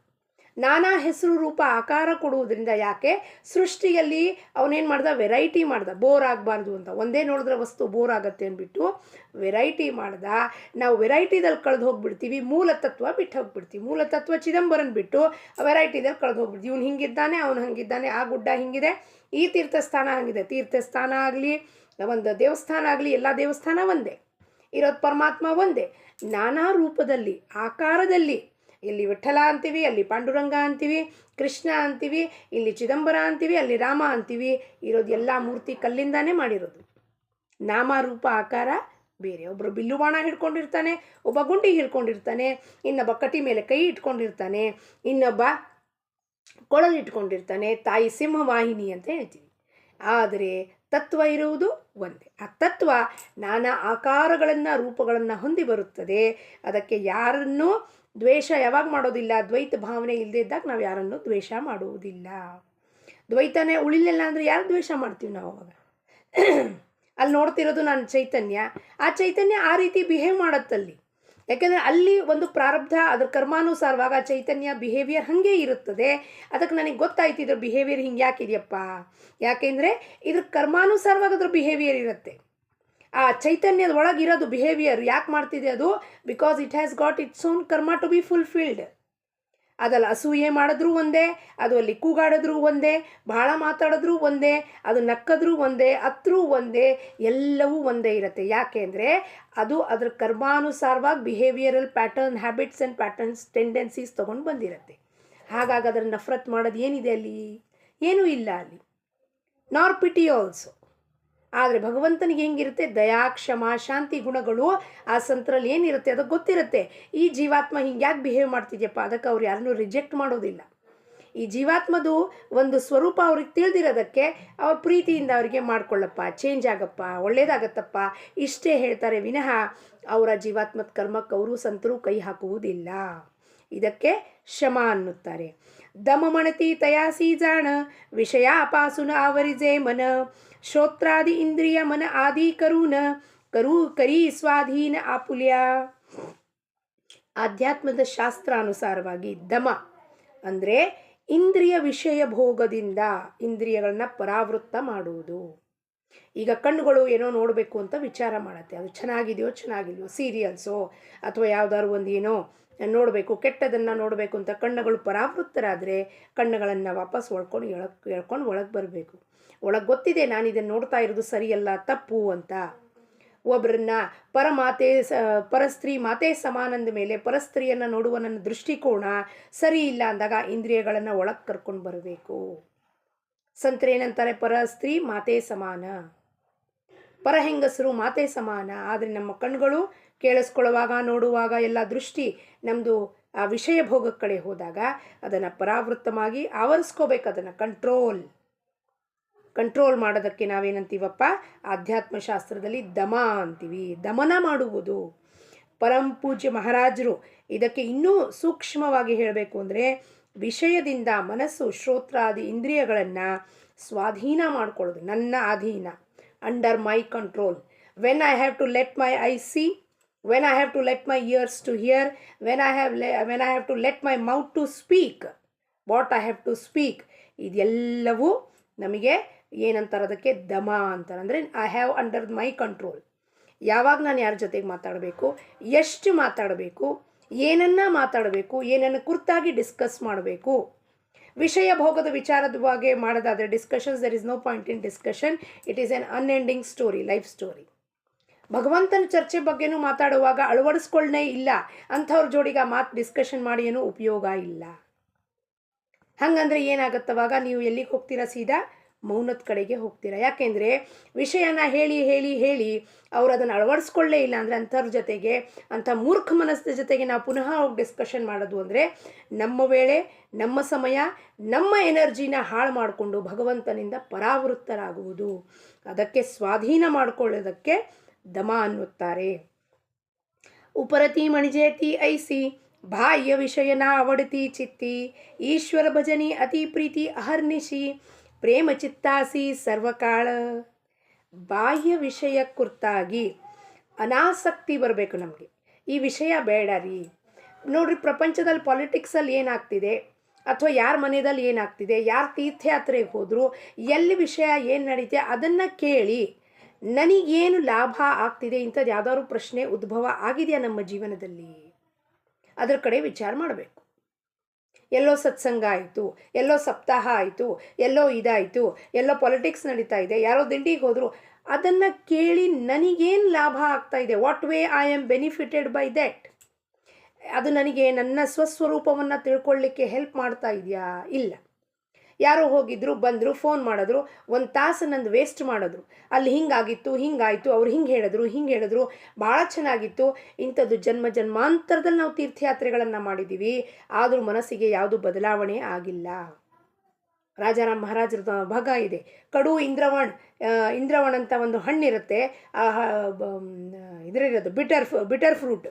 A: ನಾನಾ ಹೆಸರು, ರೂಪ, ಆಕಾರ ಕೊಡುವುದರಿಂದ ಯಾಕೆ ಸೃಷ್ಟಿಯಲ್ಲಿ ಅವನೇನು ಮಾಡ್ದ? ವೆರೈಟಿ ಮಾಡ್ದ. ಬೋರ್ ಆಗಬಾರ್ದು ಅಂತ. ಒಂದೇ ನೋಡಿದ್ರೆ ವಸ್ತು ಬೋರ್ ಆಗುತ್ತೆ ಅಂದ್ಬಿಟ್ಟು ವೆರೈಟಿ ಮಾಡ್ದ. ನಾವು ವೆರೈಟಿದಲ್ಲಿ ಕಳೆದು ಹೋಗ್ಬಿಡ್ತೀವಿ, ಮೂಲತತ್ವ ಬಿಟ್ಟು ಹೋಗ್ಬಿಡ್ತೀವಿ. ಮೂಲತತ್ವ ಚಿದಂಬರನ್ ಬಿಟ್ಟು ವೆರೈಟಿದಲ್ಲಿ ಕಳೆದು ಹೋಗ್ಬಿಡ್ತೀವಿ. ಇವ್ನು ಹಿಂಗಿದ್ದಾನೆ, ಅವನು ಹಂಗಿದ್ದಾನೆ, ಆ ಗುಡ್ಡ ಹಿಂಗಿದೆ, ಈ ತೀರ್ಥಸ್ಥಾನ ಹಂಗಿದೆ. ತೀರ್ಥಸ್ಥಾನ ಆಗಲಿ, ಒಂದು ದೇವಸ್ಥಾನ ಆಗಲಿ, ಎಲ್ಲ ದೇವಸ್ಥಾನ ಒಂದೇ, ಇರೋದು ಪರಮಾತ್ಮ ಒಂದೇ. ನಾನಾ ರೂಪದಲ್ಲಿ, ಆಕಾರದಲ್ಲಿ, ಇಲ್ಲಿ ವಿಠಲ ಅಂತೀವಿ, ಅಲ್ಲಿ ಪಾಂಡುರಂಗ ಅಂತೀವಿ, ಕೃಷ್ಣ ಅಂತೀವಿ, ಇಲ್ಲಿ ಚಿದಂಬರ ಅಂತೀವಿ, ಅಲ್ಲಿ ರಾಮ ಅಂತೀವಿ. ಇರೋದು ಎಲ್ಲ ಮೂರ್ತಿ ಕಲ್ಲಿಂದಾನೇ ಮಾಡಿರೋದು. ನಾಮ, ರೂಪ, ಆಕಾರ ಬೇರೆ. ಒಬ್ಬರು ಬಿಲ್ಲು ಬಾಣ ಹಿಡ್ಕೊಂಡಿರ್ತಾನೆ, ಒಬ್ಬ ಗುಂಡಿ ಹಿಡ್ಕೊಂಡಿರ್ತಾನೆ, ಇನ್ನೊಬ್ಬ ಕಟಿ ಮೇಲೆ ಕೈ ಇಟ್ಕೊಂಡಿರ್ತಾನೆ, ಇನ್ನೊಬ್ಬ ಕೊಳಲು ಇಟ್ಕೊಂಡಿರ್ತಾನೆ. ತಾಯಿ ಸಿಂಹವಾಹಿನಿ ಅಂತ ಹೇಳ್ತೀವಿ. ಆದರೆ ತತ್ವ ಇರುವುದು ಒಂದೇ. ಆ ತತ್ವ ನಾನಾ ಆಕಾರಗಳನ್ನು, ರೂಪಗಳನ್ನು ಹೊಂದಿ ಬರುತ್ತದೆ. ಅದಕ್ಕೆ ಯಾರನ್ನೂ ದ್ವೇಷ ಯಾವಾಗ ಮಾಡೋದಿಲ್ಲ? ದ್ವೈತ ಭಾವನೆ ಇಲ್ಲದೆ ಇದ್ದಾಗ ನಾವು ಯಾರನ್ನು ದ್ವೇಷ ಮಾಡುವುದಿಲ್ಲ. ದ್ವೈತನೇ ಉಳಿಲಿಲ್ಲ ಅಂದರೆ ಯಾರು ದ್ವೇಷ ಮಾಡ್ತೀವಿ ನಾವು ಅವಾಗ? ಅಲ್ಲಿ ನೋಡ್ತಿರೋದು ನಾನು ಚೈತನ್ಯ, ಆ ಚೈತನ್ಯ ಆ ರೀತಿ ಬಿಹೇವ್ ಮಾಡತ್ತಲ್ಲಿ. ಯಾಕೆಂದರೆ ಅಲ್ಲಿ ಒಂದು ಪ್ರಾರಬ್ಧ, ಅದ್ರ ಕರ್ಮಾನುಸಾರವಾಗ ಆ ಚೈತನ್ಯ ಬಿಹೇವಿಯರ್ ಹಾಗೆ ಇರುತ್ತದೆ. ಅದಕ್ಕೆ ನನಗೆ ಗೊತ್ತಾಯ್ತು ಇದ್ರ ಬಿಹೇವಿಯರ್ ಹಿಂಗೆ ಯಾಕಿದೆಯಪ್ಪ. ಯಾಕೆಂದರೆ ಇದ್ರ ಕರ್ಮಾನುಸಾರವಾಗಿ ಅದ್ರ ಬಿಹೇವಿಯರ್ ಇರುತ್ತೆ. ಆ ಚೈತನ್ಯದ ಒಳಗಿರೋದು ಬಿಹೇವಿಯರ್ ಯಾಕೆ ಮಾಡ್ತಿದೆ ಅದು? Because it has got its own ಕರ್ಮ ಟು ಬಿ ಫುಲ್ಫಿಲ್ಡ್. ಅದಲ್ಲಿ ಅಸೂಯೆ ಮಾಡಿದ್ರೂ ಒಂದೇ, ಅದು ಅಲ್ಲಿ ಕೂಗಾಡಿದ್ರೂ ಒಂದೇ, ಬಹಳ ಮಾತಾಡಿದ್ರೂ ಒಂದೇ, ಅದು ನಕ್ಕದ್ರೂ ಒಂದೇ, ಅತ್ರೂ ಒಂದೇ, ಎಲ್ಲವೂ ಒಂದೇ ಇರುತ್ತೆ. ಯಾಕೆ ಅಂದರೆ ಅದು ಅದರ ಕರ್ಮಾನುಸಾರವಾಗಿ behavioural pattern, habits and patterns, tendencies ತೊಗೊಂಡು ಬಂದಿರುತ್ತೆ. ಹಾಗಾಗಿ ಅದರ ನಫರತ್ ಮಾಡೋದು ಏನಿದೆ ಅಲ್ಲಿ? ಏನೂ ಇಲ್ಲ ಅಲ್ಲಿ. ನಾರ್ ಪಿಟಿ ಆಲ್ಸೋ. ಆದರೆ ಭಗವಂತನಿಗೆ ಹೆಂಗಿರುತ್ತೆ? ದಯಾ, ಕ್ಷಮಾ, ಶಾಂತಿ ಗುಣಗಳು ಆ ಸಂತರಲ್ಲಿ ಏನಿರುತ್ತೆ ಅದಕ್ಕೆ ಗೊತ್ತಿರುತ್ತೆ. ಈ ಜೀವಾತ್ಮ ಹಿಂಗೆ ಯಾಕೆ ಬಿಹೇವ್ ಮಾಡ್ತಿದ್ಯಪ್ಪ, ಅದಕ್ಕೆ ಅವ್ರು ಯಾರನ್ನೂ ರಿಜೆಕ್ಟ್ ಮಾಡೋದಿಲ್ಲ. ಈ ಜೀವಾತ್ಮದು ಒಂದು ಸ್ವರೂಪ ಅವ್ರಿಗೆ ತಿಳಿದಿರೋದಕ್ಕೆ ಅವ್ರ ಪ್ರೀತಿಯಿಂದ ಅವರಿಗೆ ಮಾಡ್ಕೊಳ್ಳಪ್ಪ, ಚೇಂಜ್ ಆಗಪ್ಪ, ಒಳ್ಳೇದಾಗತ್ತಪ್ಪ, ಇಷ್ಟೇ ಹೇಳ್ತಾರೆ ವಿನಃ ಅವರ ಜೀವಾತ್ಮದ ಕರ್ಮಕ್ಕೆ ಅವರು ಸಂತರು ಕೈ ಹಾಕುವುದಿಲ್ಲ. ಇದಕ್ಕೆ ಶಮ ಅನ್ನುತ್ತಾರೆ. ದಮಮಣತಿ ತಯಾಸಿ ಜಾಣ ವಿಷಯ ಅಪಾಸುನ ಆವರಿಜೆ ಮನ ಶ್ರೋತ್ರಾದಿ ಇಂದ್ರಿಯ ಮನ ಆದಿ ಕರುನ ಕರಿ ಸ್ವಾಧೀನ ಆಪುಲ್ಯ. ಆಧ್ಯಾತ್ಮದ ಶಾಸ್ತ್ರಾನುಸಾರವಾಗಿ ದಮ ಅಂದರೆ ಇಂದ್ರಿಯ ವಿಷಯ ಭೋಗದಿಂದ ಇಂದ್ರಿಯಗಳನ್ನ ಪರಾವೃತ್ತ ಮಾಡುವುದು. ಈಗ ಕಣ್ಣುಗಳು ಏನೋ ನೋಡಬೇಕು ಅಂತ ವಿಚಾರ ಮಾಡುತ್ತೆ, ಅದು ಚೆನ್ನಾಗಿದೆಯೋ ಚೆನ್ನಾಗಿದೆಯೋ, ಸೀರಿಯಲ್ಸೋ ಅಥವಾ ಯಾವುದಾದ್ರು ಒಂದು ಏನೋ ನೋಡಬೇಕು, ಕೆಟ್ಟದನ್ನು ನೋಡಬೇಕು ಅಂತ ಕಣ್ಣುಗಳು ಪರಾವೃತ್ತರಾದರೆ ಕಣ್ಣುಗಳನ್ನು ವಾಪಸ್ ಎಳ್ಕೊಂಡು ಒಳಗೆ ಬರಬೇಕು. ಒಳಗೆ ಗೊತ್ತಿದೆ ನಾನು ಇದನ್ನು ನೋಡ್ತಾ ಇರೋದು ಸರಿಯಲ್ಲ, ತಪ್ಪು ಅಂತ. ಒಬ್ಬರನ್ನ ಪರಸ್ತ್ರೀ ಮಾತೆ ಸಮಾನಂದ ಮೇಲೆ ಪರಸ್ತ್ರೀಯನ್ನು ನೋಡುವ ನನ್ನ ದೃಷ್ಟಿಕೋನ ಸರಿ ಇಲ್ಲ ಅಂದಾಗ ಇಂದ್ರಿಯಗಳನ್ನು ಒಳಗೆ ಕರ್ಕೊಂಡು ಬರಬೇಕು. ಸಂತರೇನಂತಾರೆ? ಪರಸ್ತ್ರೀ ಮಾತೆ ಸಮಾನ, ಪರ ಹೆಂಗಸರು ಮಾತೆ ಸಮಾನ. ಆದರೆ ನಮ್ಮ ಕಣ್ಗಳು ಕೇಳಿಸ್ಕೊಳ್ಳುವಾಗ, ನೋಡುವಾಗ ಎಲ್ಲ ದೃಷ್ಟಿ ನಮ್ಮದು ಆ ವಿಷಯ ಭೋಗದ ಕಡೆ ಹೋದಾಗ ಅದನ್ನು ಪರಾವೃತ್ತವಾಗಿ ಆವರಿಸ್ಕೋಬೇಕು. ಅದನ್ನು ಕಂಟ್ರೋಲ್ ಮಾಡೋದಕ್ಕೆ ನಾವೇನಂತೀವಪ್ಪ? ಆಧ್ಯಾತ್ಮಶಾಸ್ತ್ರದಲ್ಲಿ ದಮ ಅಂತೀವಿ, ದಮನ ಮಾಡುವುದು. ಪರಂ ಪೂಜ್ಯ ಮಹಾರಾಜರು ಇದಕ್ಕೆ ಇನ್ನೂ ಸೂಕ್ಷ್ಮವಾಗಿ ಹೇಳಬೇಕು ಅಂದರೆ ವಿಷಯದಿಂದ ಮನಸ್ಸು, ಶ್ರೋತ್ರಾದಿ ಇಂದ್ರಿಯಗಳನ್ನು ಸ್ವಾಧೀನ ಮಾಡ್ಕೊಳ್ಳೋದು, ನನ್ನ ಅಧೀನ, under my control. When I have to let my eyes see, when I have to let my ears to hear, when I have to let my mouth to speak what I have to speak, ಇದೆಲ್ಲವೂ ನಮಗೆ ಏನಂತಾರೆ? ಅದಕ್ಕೆ ದಮ ಅಂತಾರೆ. ಅಂದರೆ I have under my control. ಯಾವಾಗ ನಾನು ಯಾರ ಜೊತೆಗೆ ಮಾತಾಡಬೇಕು, ಎಷ್ಟು ಮಾತಾಡಬೇಕು, ಏನನ್ನ ಮಾತಾಡಬೇಕು, ಏನನ್ನು ಕುರಿತಾಗಿ ಡಿಸ್ಕಸ್ ಮಾಡಬೇಕು. ವಿಷಯ ಭೋಗದ ವಿಚಾರದ ಬಗ್ಗೆ ಮಾಡೋದಾದರೆ discussions, there is no point in discussion, it is an unending story, life story. ಭಗವಂತನ ಚರ್ಚೆ ಬಗ್ಗೆನೂ ಮಾತಾಡುವಾಗ ಅಳವಡಿಸ್ಕೊಳ್ಳೇ ಇಲ್ಲ ಅಂಥವ್ರ ಜೋಡಿಗೆ ಮಾತು ಡಿಸ್ಕಷನ್ ಮಾಡಿ ಏನೂ ಉಪಯೋಗ ಇಲ್ಲ. ಹಾಗಂದ್ರೆ ಏನಾಗತ್ತವಾಗ? ನೀವು ಎಲ್ಲಿಗೆ ಹೋಗ್ತೀರಾ? ಸೀದಾ ಮೌನದ ಕಡೆಗೆ ಹೋಗ್ತೀರಾ. ಯಾಕೆಂದರೆ ವಿಷಯನ ಹೇಳಿ ಹೇಳಿ ಹೇಳಿ ಅವ್ರು ಅದನ್ನು ಅಳವಡಿಸ್ಕೊಳ್ಳೇ ಇಲ್ಲ ಅಂದರೆ ಅಂಥವ್ರ ಜೊತೆಗೆ, ಅಂಥ ಮೂರ್ಖ ಮನಸ್ಸಿನ ಜೊತೆಗೆ ನಾವು ಪುನಃ ಹೋಗಿ ಡಿಸ್ಕಷನ್ ಮಾಡೋದು ಅಂದರೆ ನಮ್ಮ ವೇಳೆ, ನಮ್ಮ ಸಮಯ, ನಮ್ಮ ಎನರ್ಜಿನ ಹಾಳು ಮಾಡಿಕೊಂಡು ಭಗವಂತನಿಂದ ಪರಾವೃತ್ತರಾಗುವುದು. ಅದಕ್ಕೆ ಸ್ವಾಧೀನ ಮಾಡಿಕೊಳ್ಳೋದಕ್ಕೆ ದಮ ಅನ್ನುತ್ತಾರೆ. ಉಪರತಿ ಮಣಿಜೇತಿ ಐಸಿ ಬಾಹ್ಯ ವಿಷಯನ ಅವಡತಿ ಚಿತ್ತಿ ಈಶ್ವರ ಭಜನಿ ಅತಿ ಪ್ರೀತಿ ಅಹರ್ನಿಶಿ ಪ್ರೇಮ ಚಿತ್ತಾಸಿ ಸರ್ವಕಾಳ. ಬಾಹ್ಯ ವಿಷಯ ಕುರಿತಾಗಿ ಅನಾಸಕ್ತಿ ಬರಬೇಕು ನಮಗೆ. ಈ ವಿಷಯ ಬೇಡ ರೀ. ನೋಡ್ರಿ, ಪ್ರಪಂಚದಲ್ಲಿ ಪಾಲಿಟಿಕ್ಸಲ್ಲಿ ಏನಾಗ್ತಿದೆ ಅಥವಾ ಯಾರ ಮನೆಯಲ್ಲಿ ಏನಾಗ್ತಿದೆ, ಯಾರು ತೀರ್ಥಯಾತ್ರೆಗೆ ಹೋದರು, ಎಲ್ಲಿ ವಿಷಯ ಏನು ನಡೀತೆ ಅದನ್ನು ಕೇಳಿ ನನಗೇನು ಲಾಭ ಆಗ್ತಿದೆ, ಇಂಥದ್ದು ಯಾವುದಾದ್ರು ಪ್ರಶ್ನೆ ಉದ್ಭವ ಆಗಿದೆಯಾ ನಮ್ಮ ಜೀವನದಲ್ಲಿ, ಅದರ ಕಡೆ ವಿಚಾರ ಮಾಡಬೇಕು. ಎಲ್ಲೋ ಸತ್ಸಂಗ ಆಯಿತು, ಎಲ್ಲೋ ಸಪ್ತಾಹ ಆಯಿತು, ಎಲ್ಲೋ ಇದಾಯಿತು, ಎಲ್ಲೋ ಪಾಲಿಟಿಕ್ಸ್ ನಡೀತಾ ಇದೆ, ಯಾರೋ ದಿಂಡಿಗೆ ಹೋದರು, ಅದನ್ನು ಕೇಳಿ ನನಗೇನು ಲಾಭ ಆಗ್ತಾ ಇದೆ, what way I am benefited by that, ಅದು ನನಗೆ ನನ್ನ ಸ್ವಸ್ವರೂಪವನ್ನು ತಿಳ್ಕೊಳ್ಳಿಕ್ಕೆ ಹೆಲ್ಪ್ ಮಾಡ್ತಾ ಇದೆಯಾ? ಇಲ್ಲ. ಯಾರೋ ಹೋಗಿದ್ರು, ಬಂದರು, ಫೋನ್ ಮಾಡಿದ್ರು, ಒಂದು ತಾಸು ನಂದು ವೇಸ್ಟ್ ಮಾಡಿದ್ರು. ಅಲ್ಲಿ ಹಿಂಗಾಗಿತ್ತು, ಹಿಂಗಾಯಿತು, ಅವ್ರು ಹಿಂಗೆ ಹೇಳಿದ್ರು, ಭಾಳ ಚೆನ್ನಾಗಿತ್ತು. ಇಂಥದ್ದು ಜನ್ಮಾಂತರದಲ್ಲಿ ನಾವು ತೀರ್ಥಯಾತ್ರೆಗಳನ್ನು ಮಾಡಿದ್ದೀವಿ, ಆದರೂ ಮನಸ್ಸಿಗೆ ಯಾವುದು ಬದಲಾವಣೆ ಆಗಿಲ್ಲ. ರಾಜಾರಾಮ್ ಮಹಾರಾಜರದ ಭಾಗ ಇದೆ. ಕಡು ಇಂದ್ರವಣ್ ಅಂತ ಒಂದು ಹಣ್ಣಿರುತ್ತೆ, ಇದರಿರೋದು ಬಿಟರ್ ಫ್ರೂಟ್,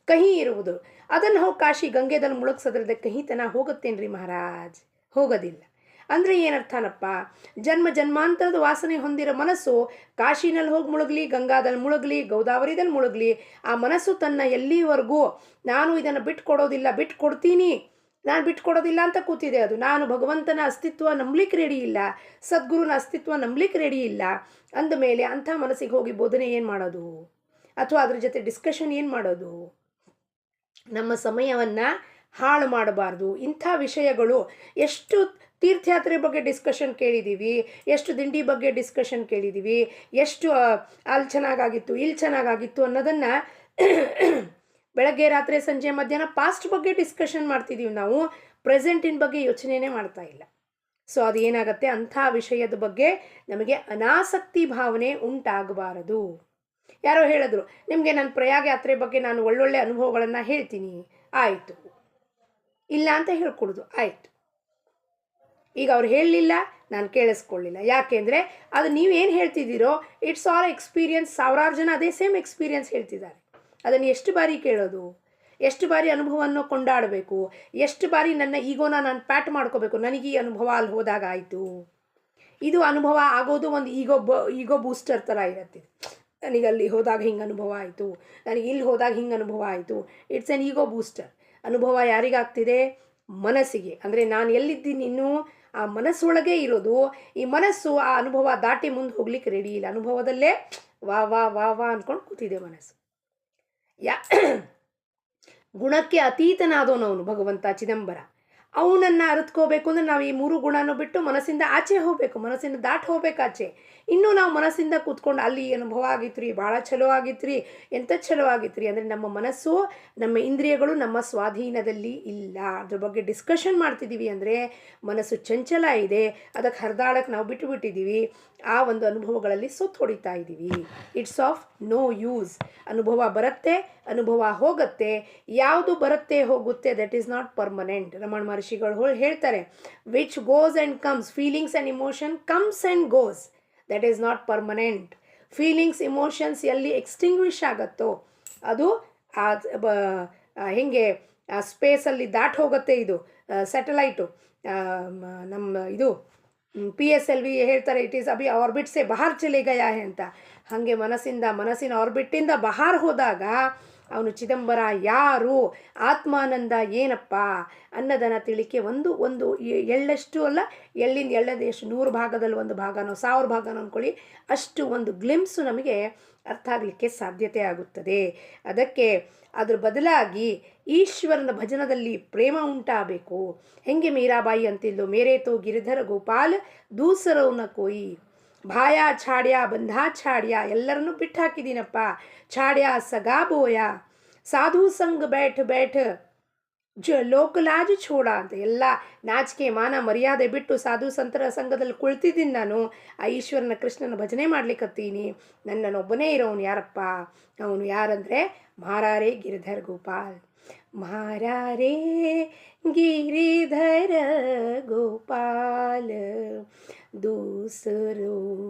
A: ಕಹಿ ಇರುವುದು. ಅದನ್ನು ಹೋಗಿ ಕಾಶಿ ಗಂಗೆದಲ್ಲಿ ಮುಳುಗ್ಸೋದ್ರದ್ದು ಕಹಿತನ ಹೋಗುತ್ತೇನ್ರಿ ಮಹಾರಾಜ್? ಹೋಗೋದಿಲ್ಲ. ಅಂದರೆ ಏನರ್ಥನಪ್ಪ? ಜನ್ಮಾಂತರದ ವಾಸನೆ ಹೊಂದಿರೋ ಮನಸ್ಸು ಕಾಶಿನಲ್ಲಿ ಹೋಗಿ ಮುಳುಗಲಿ, ಗಂಗಾದಲ್ಲಿ ಮುಳುಗಲಿ, ಗೋದಾವರಿದಲ್ಲಿ ಮುಳುಗಲಿ, ಆ ಮನಸ್ಸು ತನ್ನ ಎಲ್ಲಿವರೆಗೂ ನಾನು ಇದನ್ನು ಬಿಟ್ಕೊಡ್ತೀನಿ, ನಾನು ಬಿಟ್ಕೊಡೋದಿಲ್ಲ ಅಂತ ಕೂತಿದೆ. ಅದು ನಾನು ಭಗವಂತನ ಅಸ್ತಿತ್ವ ನಂಬಲಿಕ್ಕೆ ರೆಡಿ ಇಲ್ಲ, ಸದ್ಗುರುನ ಅಸ್ತಿತ್ವ ನಂಬಲಿಕ್ಕೆ ರೆಡಿ ಇಲ್ಲ ಅಂದಮೇಲೆ ಅಂಥ ಮನಸ್ಸಿಗೆ ಹೋಗಿ ಬೋಧನೆ ಏನು ಮಾಡೋದು, ಅಥವಾ ಅದ್ರ ಜೊತೆ ಡಿಸ್ಕಷನ್ ಏನು ಮಾಡೋದು? ನಮ್ಮ ಸಮಯವನ್ನು ಹಾಳು ಮಾಡಬಾರ್ದು. ಇಂಥ ವಿಷಯಗಳು ಎಷ್ಟು ತೀರ್ಥಯಾತ್ರೆ ಬಗ್ಗೆ ಡಿಸ್ಕಷನ್ ಕೇಳಿದ್ದೀವಿ, ಎಷ್ಟು ದಿಂಡಿ ಬಗ್ಗೆ ಡಿಸ್ಕಷನ್ ಕೇಳಿದ್ದೀವಿ, ಎಷ್ಟು ಅಲ್ಲಿ ಚೆನ್ನಾಗಾಗಿತ್ತು ಇಲ್ಲಿ ಚೆನ್ನಾಗಾಗಿತ್ತು ಅನ್ನೋದನ್ನು ಬೆಳಗ್ಗೆ ರಾತ್ರಿ ಸಂಜೆ ಮಧ್ಯಾಹ್ನ ಪಾಸ್ಟ್ ಬಗ್ಗೆ ಡಿಸ್ಕಷನ್ ಮಾಡ್ತಿದ್ದೀವಿ. ನಾವು ಪ್ರೆಸೆಂಟಿನ ಬಗ್ಗೆ ಯೋಚನೆಯೇ ಮಾಡ್ತಾ ಇಲ್ಲ. ಸೊ ಅದು ಏನಾಗುತ್ತೆ, ಅಂಥ ವಿಷಯದ ಬಗ್ಗೆ ನಮಗೆ ಅನಾಸಕ್ತಿ ಭಾವನೆ ಉಂಟಾಗಬಾರದು. ಯಾರೋ ಹೇಳಿದ್ರು, ನಿಮಗೆ ನನ್ನ ಪ್ರಯಾಗ ಯಾತ್ರೆ ಬಗ್ಗೆ ನಾನು ಒಳ್ಳೊಳ್ಳೆ ಅನುಭವಗಳನ್ನು ಹೇಳ್ತೀನಿ, ಆಯಿತು. ಇಲ್ಲ ಅಂತ ಹೇಳ್ಕೊಡೋದು, ಆಯಿತು. ಈಗ ಅವ್ರು ಹೇಳಲಿಲ್ಲ, ನಾನು ಕೇಳಿಸ್ಕೊಳ್ಳಿಲ್ಲ. ಯಾಕೆಂದರೆ ಅದು ನೀವೇನು ಹೇಳ್ತಿದ್ದೀರೋ ಇಟ್ಸ್ ಆಲ್ ಎಕ್ಸ್ಪೀರಿಯನ್ಸ್. ಸಾವಿರಾರು ಜನ ಅದೇ ಸೇಮ್ ಎಕ್ಸ್ಪೀರಿಯನ್ಸ್ ಹೇಳ್ತಿದ್ದಾರೆ. ಅದನ್ನು ಎಷ್ಟು ಬಾರಿ ಕೇಳೋದು, ಎಷ್ಟು ಬಾರಿ ಅನುಭವವನ್ನು ಕೊಂಡಾಡಬೇಕು, ಎಷ್ಟು ಬಾರಿ ನನ್ನ ಈಗೋನ ನಾನು ಪ್ಯಾಟ್ ಮಾಡ್ಕೋಬೇಕು. ನನಗೆ ಈ ಅನುಭವ ಅಲ್ಲಿ ಹೋದಾಗ ಆಯಿತು. ಇದು ಅನುಭವ ಆಗೋದು ಒಂದು ಈಗೋ ಬೂಸ್ಟರ್ ಥರ ಇರುತ್ತೆ. ನನಗೆ ಅಲ್ಲಿ ಹೋದಾಗ ಹಿಂಗೆ ಅನುಭವ ಆಯಿತು, ನನಗೆ ಇಲ್ಲಿ ಹೋದಾಗ ಹಿಂಗೆ ಅನುಭವ ಆಯಿತು. It's an ego booster. ಅನುಭವ ಯಾರಿಗಾಗ್ತಿದೆ? ಮನಸ್ಸಿಗೆ. ಅಂದರೆ ನಾನು ಎಲ್ಲಿದ್ದೀನಿ ಇನ್ನೂ ಆ ಮನಸ್ಸೊಳಗೆ ಇರೋದು. ಈ ಮನಸ್ಸು ಆ ಅನುಭವ ದಾಟಿ ಮುಂದೆ ಹೋಗ್ಲಿಕ್ಕೆ ರೆಡಿ ಇಲ್ಲ. ಅನುಭವದಲ್ಲೇ ವಾ ವಾ ವಾ ವಾ ಅಂದ್ಕೊಂಡು ಕೂತಿದೆ ಮನಸ್ಸು. ಗುಣಕ್ಕೆ ಅತೀತನಾದವನು ಅವನು ಭಗವಂತ ಚಿದಂಬರ. ಅವನನ್ನು ಅರಿತ್ಕೋಬೇಕು ಅಂದರೆ ನಾವು ಈ 3 ಗುಣನೂ ಬಿಟ್ಟು ಮನಸ್ಸಿಂದ ಆಚೆ ಹೋಗಬೇಕು, ಮನಸ್ಸಿಂದ ದಾಟಿ ಹೋಗ್ಬೇಕು ಆಚೆ. ಇನ್ನೂ ನಾವು ಮನಸ್ಸಿಂದ ಕೂತ್ಕೊಂಡು ಅಲ್ಲಿ ಅನುಭವ ಆಗಿತ್ತು ರೀ, ಭಾಳ ಚಲೋ ಆಗಿತ್ತು ರೀ, ಎಂಥ ಚಲೋ ಆಗಿತ್ತು ರೀ ಅಂದರೆ ನಮ್ಮ ಮನಸ್ಸು, ನಮ್ಮ ಇಂದ್ರಿಯಗಳು ನಮ್ಮ ಸ್ವಾಧೀನದಲ್ಲಿ ಇಲ್ಲ. ಅದ್ರ ಬಗ್ಗೆ ಡಿಸ್ಕಷನ್ ಮಾಡ್ತಿದ್ದೀವಿ ಅಂದರೆ ಮನಸ್ಸು ಚಂಚಲ ಇದೆ, ಅದಕ್ಕೆ ಹರಿದಾಡಕ್ಕೆ ನಾವು ಬಿಟ್ಟಿದ್ದೀವಿ. ಆ ಒಂದು ಅನುಭವಗಳಲ್ಲಿ ಸುತ್ತ ಹೊಡಿತಾ ಇದ್ದೀವಿ. It's of no use. ಅನುಭವ ಬರುತ್ತೆ, ಅನುಭವ ಹೋಗುತ್ತೆ. ಯಾವುದು ಬರುತ್ತೆ ಹೋಗುತ್ತೆ, that is not permanent. Ramana ಮಹರ್ಷಿಗಳು ಹೇಳ್ತಾರೆ, which goes and comes, feelings and emotion comes and goes, that is not permanent. Feelings emotions ಎಲ್ಲಿ ಎಕ್ಸ್ಟಿಂಗ್ವಿಷ್ ಆಗುತ್ತೋ ಅದು ಹೇಗೆ ಸ್ಪೇಸಲ್ಲಿ ದಾಟಿ ಹೋಗುತ್ತೆ. ಇದು ಸ್ಯಾಟಲೈಟು, ನಮ್ಮ ಇದು PSLV ಹೇಳ್ತಾರೆ, ಇಟ್ ಈಸ್ ಅಭಿ ಆರ್ಬಿಟ್ ಸೆ ಬಹಾರ್ ಚಲೆ ಗಯಾ ಹೈ ಅಂತ. ಹಾಗೆ ಮನಸ್ಸಿನ ಆರ್ಬಿಟ್ಟಿಂದ ಬಹಾರ್ ಹೋದಾಗ ಅವನು ಚಿದಂಬರ ಯಾರು, ಆತ್ಮಾನಂದ ಏನಪ್ಪ ಅನ್ನೋದನ್ನು ತಿಳಿಕೆ ಒಂದು ಎಳ್ಳಷ್ಟು ಅಲ್ಲ, ಎಳ್ಳದ ಎಷ್ಟು 100 ಭಾಗದಲ್ಲಿ 1 ಭಾಗನೋ 1000 ಭಾಗನೋ ಅಂದ್ಕೊಳ್ಳಿ, ಅಷ್ಟು ಒಂದು ಗ್ಲಿಮ್ಸು ನಮಗೆ ಅರ್ಥ ಆಗಲಿಕ್ಕೆ ಸಾಧ್ಯತೆ ಆಗುತ್ತದೆ. ಅದಕ್ಕೆ ಅದ್ರ ಬದಲಾಗಿ ಈಶ್ವರನ ಭಜನದಲ್ಲಿ ಪ್ರೇಮ ಉಂಟಾಗಬೇಕು. ಹೆಂಗೆ ಮೀರಾಬಾಯಿ ಅಂತಿದ್ದು, ಮೇರೆ ತೋ ಗಿರಿಧರ ಗೋಪಾಲ್ ದೂಸರವನ್ನ ಕೋಯಿ, ಭಾಯ ಛಾಡ್ಯ ಬಂಧಾ ಛಾಡ್ಯ, ಎಲ್ಲರನ್ನೂ ಬಿಟ್ಟು ಹಾಕಿದ್ದೀನಪ್ಪ, ಛಾಡ್ಯ ಸಗಾ ಬೋಯ, ಸಾಧು ಸಂಗ್ ಬೇಠ ಲೋಕಲಾಜ್ ಛೋಡ ಅಂತ. ಎಲ್ಲ ನಾಚಿಕೆ ಮಾನ ಮರ್ಯಾದೆ ಬಿಟ್ಟು ಸಾಧು ಸಂತರ ಸಂಘದಲ್ಲಿ ಕುಳಿತಿದ್ದೀನಿ ನಾನು. ಆ ಈಶ್ವರನ ಕೃಷ್ಣನ ಭಜನೆ ಮಾಡ್ಲಿಕ್ಕತ್ತೀನಿ. ನನ್ನನ್ನೊಬ್ಬನೇ ಇರೋನು ಯಾರಪ್ಪ, ಅವನು ಯಾರಂದರೆ ಮಾರಾರೇ ಗಿರಿಧರ್ ಗೋಪಾಲ್, ಮಾರಾರೇ ಗಿರಿಧರ ಗೋಪಾಲ, दूसरो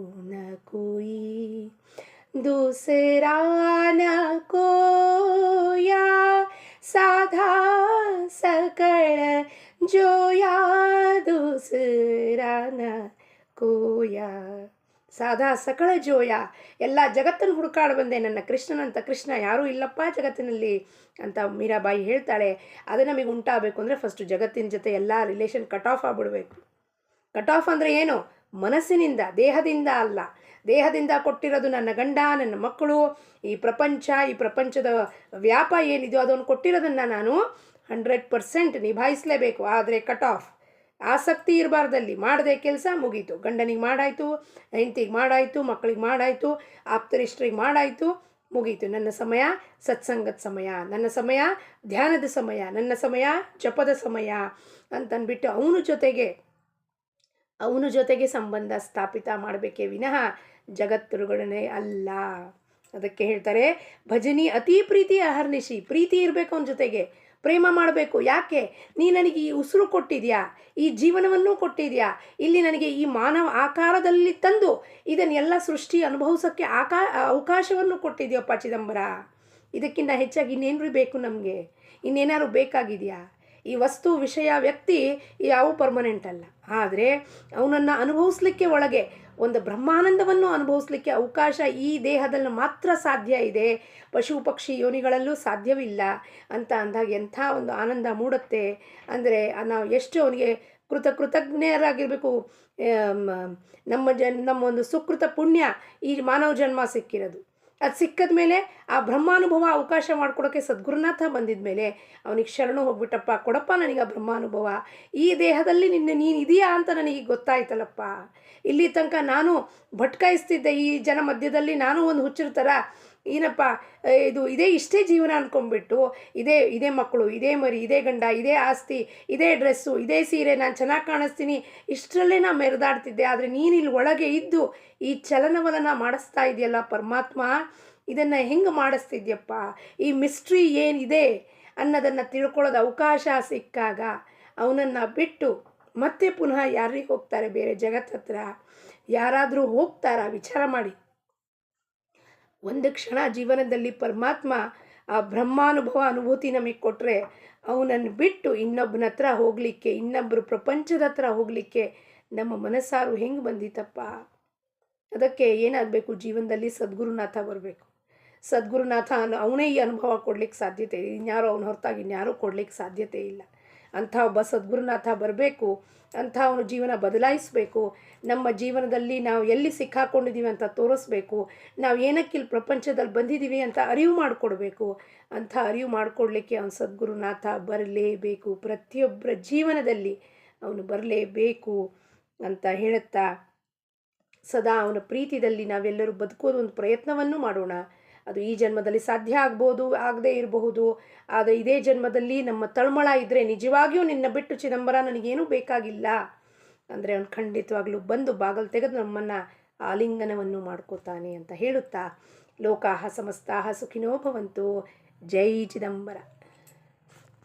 A: न कोई, दूसरा न कोया, साधा सकळ जोया, दूसरा न कोया, ಸಾಧಾ ಸಕಳ ಜೋಯ. ಎಲ್ಲ ಜಗತ್ತನ್ನು ಹುಡುಕಾಡಿ ಬಂದೆ, ನನ್ನ ಕೃಷ್ಣನಂತ ಕೃಷ್ಣ ಯಾರೂ ಇಲ್ಲಪ್ಪ ಜಗತ್ತಿನಲ್ಲಿ ಅಂತ ಮೀರಾಬಾಯಿ ಹೇಳ್ತಾಳೆ. ಅದು ನಮಗೆ ಉಂಟಾಗಬೇಕು ಅಂದರೆ ಫಸ್ಟು ಜಗತ್ತಿನ ಜೊತೆ ಎಲ್ಲ ರಿಲೇಷನ್ ಕಟ್ ಆಫ್ ಆಗಿಬಿಡ್ಬೇಕು. ಕಟ್ ಆಫ್ ಅಂದರೆ ಏನು? ಮನಸ್ಸಿನಿಂದ, ದೇಹದಿಂದ ಅಲ್ಲ. ದೇಹದಿಂದ ಕೊಟ್ಟಿರೋದು ನನ್ನ ಗಂಡ, ನನ್ನ ಮಕ್ಕಳು, ಈ ಪ್ರಪಂಚದ ವ್ಯಾಪ ಏನಿದೆಯೋ ಅದನ್ನು ಕೊಟ್ಟಿರೋದನ್ನು ನಾನು 100% ನಿಭಾಯಿಸಲೇಬೇಕು. ಆದರೆ ಕಟ್ ಆಫ್, ಆಸಕ್ತಿ ಇರಬಾರ್ದಲ್ಲಿ. ಮಾಡದೆ ಕೆಲಸ ಮುಗೀತು. ಗಂಡನಿಗೆ ಮಾಡಾಯಿತು, ಹೆಂಡತಿಗೆ ಮಾಡಾಯಿತು, ಮಕ್ಕಳಿಗೆ ಮಾಡಾಯಿತು, ಆಪ್ತರಿಷ್ಟರಿಗೆ ಮಾಡಾಯಿತು, ಮುಗೀತು. ನನ್ನ ಸಮಯ ಸತ್ಸಂಗದ ಸಮಯ, ನನ್ನ ಸಮಯ ಧ್ಯಾನದ ಸಮಯ, ನನ್ನ ಸಮಯ ಜಪದ ಸಮಯ ಅಂತಂದ್ಬಿಟ್ಟು ಅವನ ಜೊತೆಗೆ ಸಂಬಂಧ ಸ್ಥಾಪಿತ ಮಾಡಬೇಕೇ ವಿನಃ ಜಗತ್ತುಗಳನ್ನೇ ಅಲ್ಲ. ಅದಕ್ಕೆ ಹೇಳ್ತಾರೆ, ಭಜನಿ ಅತಿ ಪ್ರೀತಿ ಅಹರ್ನಿಶಿ. ಪ್ರೀತಿ ಇರಬೇಕು ಅವನ ಜೊತೆಗೆ, ಪ್ರೇಮ ಮಾಡಬೇಕು. ಯಾಕೆ? ನೀ ನನಗೆ ಈ ಉಸಿರು ಕೊಟ್ಟಿದ್ಯಾ, ಈ ಜೀವನವನ್ನು ಕೊಟ್ಟಿದ್ಯಾ, ಇಲ್ಲಿ ನನಗೆ ಈ ಮಾನವ ಆಕಾರದಲ್ಲಿ ತಂದು ಇದನ್ನೆಲ್ಲ ಸೃಷ್ಟಿ ಅನುಭವಿಸೋಕ್ಕೆ ಅವಕಾಶವನ್ನು ಕೊಟ್ಟಿದ್ಯಪ್ಪ ಚಿದಂಬರ. ಇದಕ್ಕಿಂತ ಹೆಚ್ಚಾಗಿ ಇನ್ನೇನು ಬೇಕು ನಮಗೆ? ಇನ್ನೇನಾದ್ರು ಬೇಕಾಗಿದೆಯಾ? ಈ ವಸ್ತು, ವಿಷಯ, ವ್ಯಕ್ತಿ ಯಾವ ಪರ್ಮನೆಂಟ್ ಅಲ್ಲ. ಆದರೆ ಅವನನ್ನು ಅನುಭವಿಸ್ಲಿಕ್ಕೆ, ಒಳಗೆ ಒಂದು ಬ್ರಹ್ಮಾನಂದವನ್ನು ಅನುಭವಿಸ್ಲಿಕ್ಕೆ ಅವಕಾಶ ಈ ದೇಹದಲ್ಲಿ ಮಾತ್ರ ಸಾಧ್ಯ ಇದೆ, ಪಶು ಪಕ್ಷಿ ಯೋನಿಗಳಲ್ಲೂ ಸಾಧ್ಯವಿಲ್ಲ ಅಂತ ಅಂದಾಗ ಎಂಥ ಒಂದು ಆನಂದ ಮೂಡುತ್ತೆ ಅಂದರೆ ನಾವು ಎಷ್ಟು ಅವನಿಗೆ ಕೃತಜ್ಞರಾಗಿರಬೇಕು. ನಮ್ಮ ಒಂದು ಸುಕೃತ ಪುಣ್ಯ ಈ ಮಾನವ ಜನ್ಮ ಸಿಕ್ಕಿರೋದು. ಅದು ಸಿಕ್ಕದ ಮೇಲೆ ಆ ಬ್ರಹ್ಮಾನುಭವ ಅವಕಾಶ ಮಾಡ್ಕೊಡೋಕ್ಕೆ ಸದ್ಗುರುನಾಥ ಬಂದಿದ ಮೇಲೆ ಅವನಿಗೆ ಶರಣು ಹೋಗ್ಬಿಟ್ಟಪ್ಪ, ಕೊಡಪ್ಪ ನನಗೆ ಆ ಬ್ರಹ್ಮಾನುಭವ, ಈ ದೇಹದಲ್ಲಿ ನೀನು ಇದೆಯಾ ಅಂತ ನನಗೆ ಗೊತ್ತಾಯ್ತಲ್ಲಪ್ಪ. ಇಲ್ಲಿ ತನಕ ನಾನು ಭಟ್ಕಾಯಿಸ್ತಿದ್ದೆ ಈ ಜನ ಮಧ್ಯದಲ್ಲಿ, ನಾನು ಒಂದು ಹುಚ್ಚರ ಥರ ಏನಪ್ಪ ಇಷ್ಟೇ ಜೀವನ ಅಂದ್ಕೊಂಡ್ಬಿಟ್ಟು ಇದೇ ಮಕ್ಕಳು, ಇದೇ ಮರಿ, ಇದೇ ಗಂಡ, ಇದೇ ಆಸ್ತಿ, ಇದೇ ಡ್ರೆಸ್ಸು, ಇದೇ ಸೀರೆ, ನಾನು ಚೆನ್ನಾಗಿ ಕಾಣಿಸ್ತೀನಿ, ಇಷ್ಟರಲ್ಲೇ ನಾನು ಮೆರೆದಾಡ್ತಿದ್ದೆ. ಆದರೆ ನೀನು ಇಲ್ಲಿ ಒಳಗೆ ಇದ್ದು ಈ ಚಲನವಲನ ಮಾಡಿಸ್ತಾ ಇದೆಯಲ್ಲ ಪರಮಾತ್ಮ, ಇದನ್ನು ಹೆಂಗೆ ಮಾಡಿಸ್ತಿದ್ಯಪ್ಪ, ಈ ಮಿಸ್ಟ್ರಿ ಏನಿದೆ ಅನ್ನೋದನ್ನು ತಿಳ್ಕೊಳ್ಳೋದು ಅವಕಾಶ ಸಿಕ್ಕಾಗ ಅವನನ್ನು ಬಿಟ್ಟು ಮತ್ತೆ ಪುನಃ ಯಾರಿಗೆ ಹೋಗ್ತಾರೆ? ಬೇರೆ ಜಗತ್ತತ್ರ ಯಾರಾದರೂ ಹೋಗ್ತಾರಾ? ವಿಚಾರ ಮಾಡಿ. ಒಂದು ಕ್ಷಣ ಜೀವನದಲ್ಲಿ ಪರಮಾತ್ಮ ಆ ಬ್ರಹ್ಮಾನುಭವ ಅನುಭೂತಿ ನಮಗೆ ಕೊಟ್ಟರೆ ಅವನನ್ನು ಬಿಟ್ಟು ಇನ್ನೊಬ್ಬನ ಹತ್ರ ಹೋಗಲಿಕ್ಕೆ, ಇನ್ನೊಬ್ಬರು ಪ್ರಪಂಚದ ಹತ್ರ ಹೋಗಲಿಕ್ಕೆ ನಮ್ಮ ಮನಸ್ಸಾರು ಹೆಂಗೆ ಬಂದಿತ್ತಪ್ಪ? ಅದಕ್ಕೆ ಏನಾಗಬೇಕು? ಜೀವನದಲ್ಲಿ ಸದ್ಗುರುನಾಥ ಬರಬೇಕು. ಸದ್ಗುರುನಾಥ ಅವನೇ ಈ ಅನುಭವ ಕೊಡ್ಲಿಕ್ಕೆ ಸಾಧ್ಯತೆ ಇದೆ, ಇನ್ಯಾರೋ ಅವನ ಹೊರತಾಗಿ ಇನ್ಯಾರೂ ಕೊಡ್ಲಿಕ್ಕೆ ಸಾಧ್ಯತೆ ಇಲ್ಲ. ಅಂಥ ಒಬ್ಬ ಸದ್ಗುರುನಾಥ ಬರಬೇಕು, ಅಂಥ ಅವನ ಜೀವನ ಬದಲಾಯಿಸಬೇಕು. ನಮ್ಮ ಜೀವನದಲ್ಲಿ ನಾವು ಎಲ್ಲಿ ಸಿಕ್ಕಾಕೊಂಡಿದ್ದೀವಿ ಅಂತ ತೋರಿಸ್ಬೇಕು, ನಾವು ಏನಕ್ಕೆ ಇಲ್ಲಿ ಪ್ರಪಂಚದಲ್ಲಿ ಬಂದಿದ್ದೀವಿ ಅಂತ ಅರಿವು ಮಾಡಿಕೊಡ್ಬೇಕು. ಅಂಥ ಅರಿವು ಮಾಡಿಕೊಡ್ಲಿಕ್ಕೆ ಅವನು ಸದ್ಗುರುನಾಥ ಬರಲೇಬೇಕು, ಪ್ರತಿಯೊಬ್ಬರ ಜೀವನದಲ್ಲಿ ಅವನು ಬರಲೇಬೇಕು ಅಂತ ಹೇಳುತ್ತಾ ಸದಾ ಅವನ ಪ್ರೀತಿಯಲ್ಲಿ ನಾವೆಲ್ಲರೂ ಬದುಕೋದು ಒಂದು ಪ್ರಯತ್ನವನ್ನು ಮಾಡೋಣ. ಅದು ಈ ಜನ್ಮದಲ್ಲಿ ಸಾಧ್ಯ ಆಗ್ಬೋದು, ಆಗದೇ ಇರಬಹುದು. ಆದರೆ ಇದೇ ಜನ್ಮದಲ್ಲಿ ನಮ್ಮ ತಳಮಳ ಇದ್ದರೆ ನಿಜವಾಗಿಯೂ ನಿನ್ನ ಬಿಟ್ಟು ಚಿದಂಬರ ನನಗೇನೂ ಬೇಕಾಗಿಲ್ಲ ಅಂದರೆ ಅವನು ಖಂಡಿತವಾಗ್ಲೂ ಬಂದು ಬಾಗಿಲು ತೆಗೆದು ನಮ್ಮನ್ನು ಆಲಿಂಗನವನ್ನು ಮಾಡ್ಕೋತಾನೆ ಅಂತ ಹೇಳುತ್ತಾ ಲೋಕಾಹ ಸಮಸ್ತಾಹ ಸುಖಿನೋ ಭವಂತು. ಜೈ ಚಿದಂಬರ.